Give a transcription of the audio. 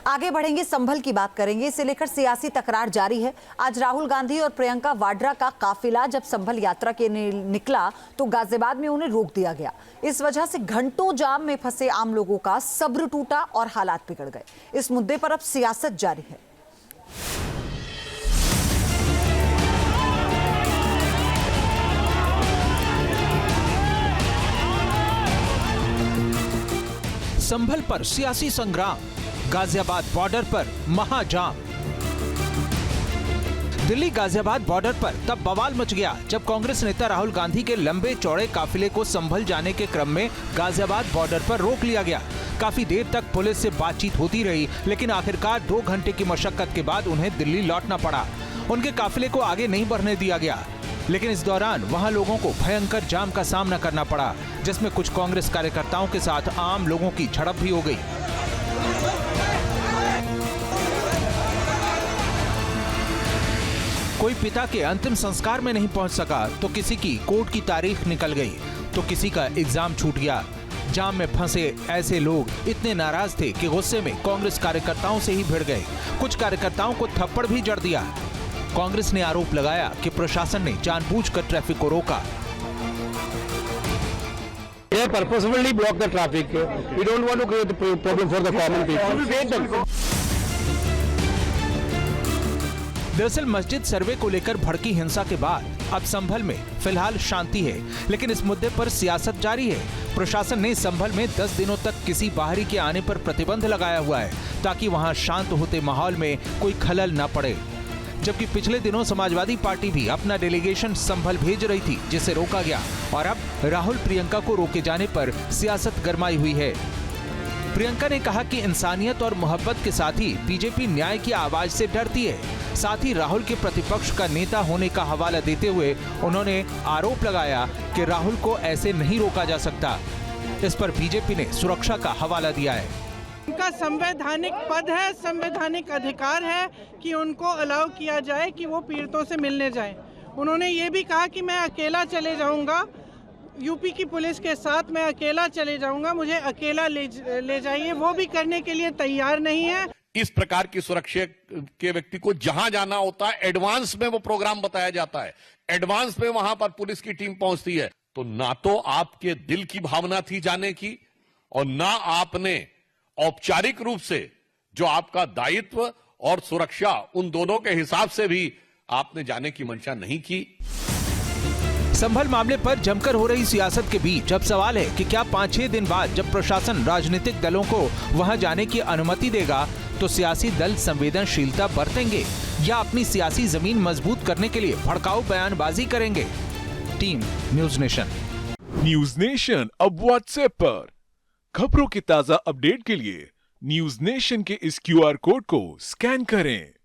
आगे बढ़ेंगे, संभल की बात करेंगे। इसे लेकर सियासी तकरार जारी है। आज राहुल गांधी और प्रियंका वाड्रा का काफिला जब संभल यात्रा के निकला तो गाजियाबाद में उन्हें रोक दिया गया। इस वजह से घंटों जाम में फंसे आम लोगों का सब्र टूटा और हालात बिगड़ गए। इस मुद्दे पर अब सियासत जारी है। संभल पर सियासी संग्राम, गाजियाबाद बॉर्डर पर महाजाम। दिल्ली गाजियाबाद बॉर्डर पर तब बवाल मच गया जब कांग्रेस नेता राहुल गांधी के लंबे चौड़े काफिले को संभल जाने के क्रम में गाजियाबाद बॉर्डर पर रोक लिया गया। काफी देर तक पुलिस से बातचीत होती रही, लेकिन आखिरकार 2 घंटे की मशक्कत के बाद उन्हें दिल्ली लौटना पड़ा। उनके काफिले को आगे नहीं बढ़ने दिया गया, लेकिन इस दौरान वहां लोगों को भयंकर जाम का सामना करना पड़ा, जिसमें कुछ कांग्रेस कार्यकर्ताओं के साथ आम लोगों की झड़प भी हो गई। कोई पिता के अंतिम संस्कार में नहीं पहुंच सका तो किसी की कोर्ट की तारीख निकल गई तो किसी का एग्जाम छूट गया। जाम में फंसे ऐसे लोग इतने नाराज थे कि गुस्से में कांग्रेस कार्यकर्ताओं से ही भिड़ गए। कुछ कार्यकर्ताओं को थप्पड़ भी जड़ दिया। कांग्रेस ने आरोप लगाया कि प्रशासन ने जानबूझकर ट्रैफिक को रोका। They purposefully block the traffic. We don't want to create the problem for the common people. We wait them. दरअसल मस्जिद सर्वे को लेकर भड़की हिंसा के बाद अब संभल में फिलहाल शांति है, लेकिन इस मुद्दे पर सियासत जारी है। प्रशासन ने संभल में 10 दिनों तक किसी बाहरी के आने पर प्रतिबंध लगाया हुआ है ताकि वहां शांत होते माहौल में कोई खलल न पड़े। जबकि पिछले दिनों समाजवादी पार्टी भी अपना डेलीगेशन संभल भेज रही थी, जिसे रोका गया और अब राहुल प्रियंका को रोके जाने पर सियासत गरमाई हुई है। प्रियंका ने कहा कि इंसानियत और मोहब्बत के साथ ही बीजेपी न्याय की आवाज से डरती है। साथ ही राहुल के प्रतिपक्ष का नेता होने का हवाला देते हुए उन्होंने आरोप लगाया कि राहुल को ऐसे नहीं रोका जा सकता। इस पर बीजेपी ने सुरक्षा का हवाला दिया है। उनका संवैधानिक पद है, संवैधानिक अधिकार है कि उनको अलाउ किया जाए कि वो पीड़ितों से मिलने जाएं। उन्होंने ये भी कहा कि मैं अकेला चले जाऊंगा, यूपी की पुलिस के साथ मैं अकेला चले जाऊंगा, मुझे अकेला ले जाइए। वो भी करने के लिए तैयार नहीं है। इस प्रकार की सुरक्षा के व्यक्ति को जहां जाना होता है एडवांस में वो प्रोग्राम बताया जाता है, एडवांस में वहां पर पुलिस की टीम पहुंचती है। तो ना तो आपके दिल की भावना थी जाने की और ना आपने औपचारिक रूप से जो आपका दायित्व और सुरक्षा उन दोनों के हिसाब से भी आपने जाने की मंशा नहीं की। संभल मामले पर जमकर हो रही सियासत के बीच अब सवाल है कि क्या 5-6 दिन बाद जब प्रशासन राजनीतिक दलों को वहां जाने की अनुमति देगा तो सियासी दल संवेदनशीलता बरतेंगे या अपनी सियासी जमीन मजबूत करने के लिए भड़काऊ बयानबाजी करेंगे। Team news nation. News nation अब व्हाट्सएप पर खबरों की ताजा अपडेट के लिए न्यूज नेशन के इस QR कोड को स्कैन करें।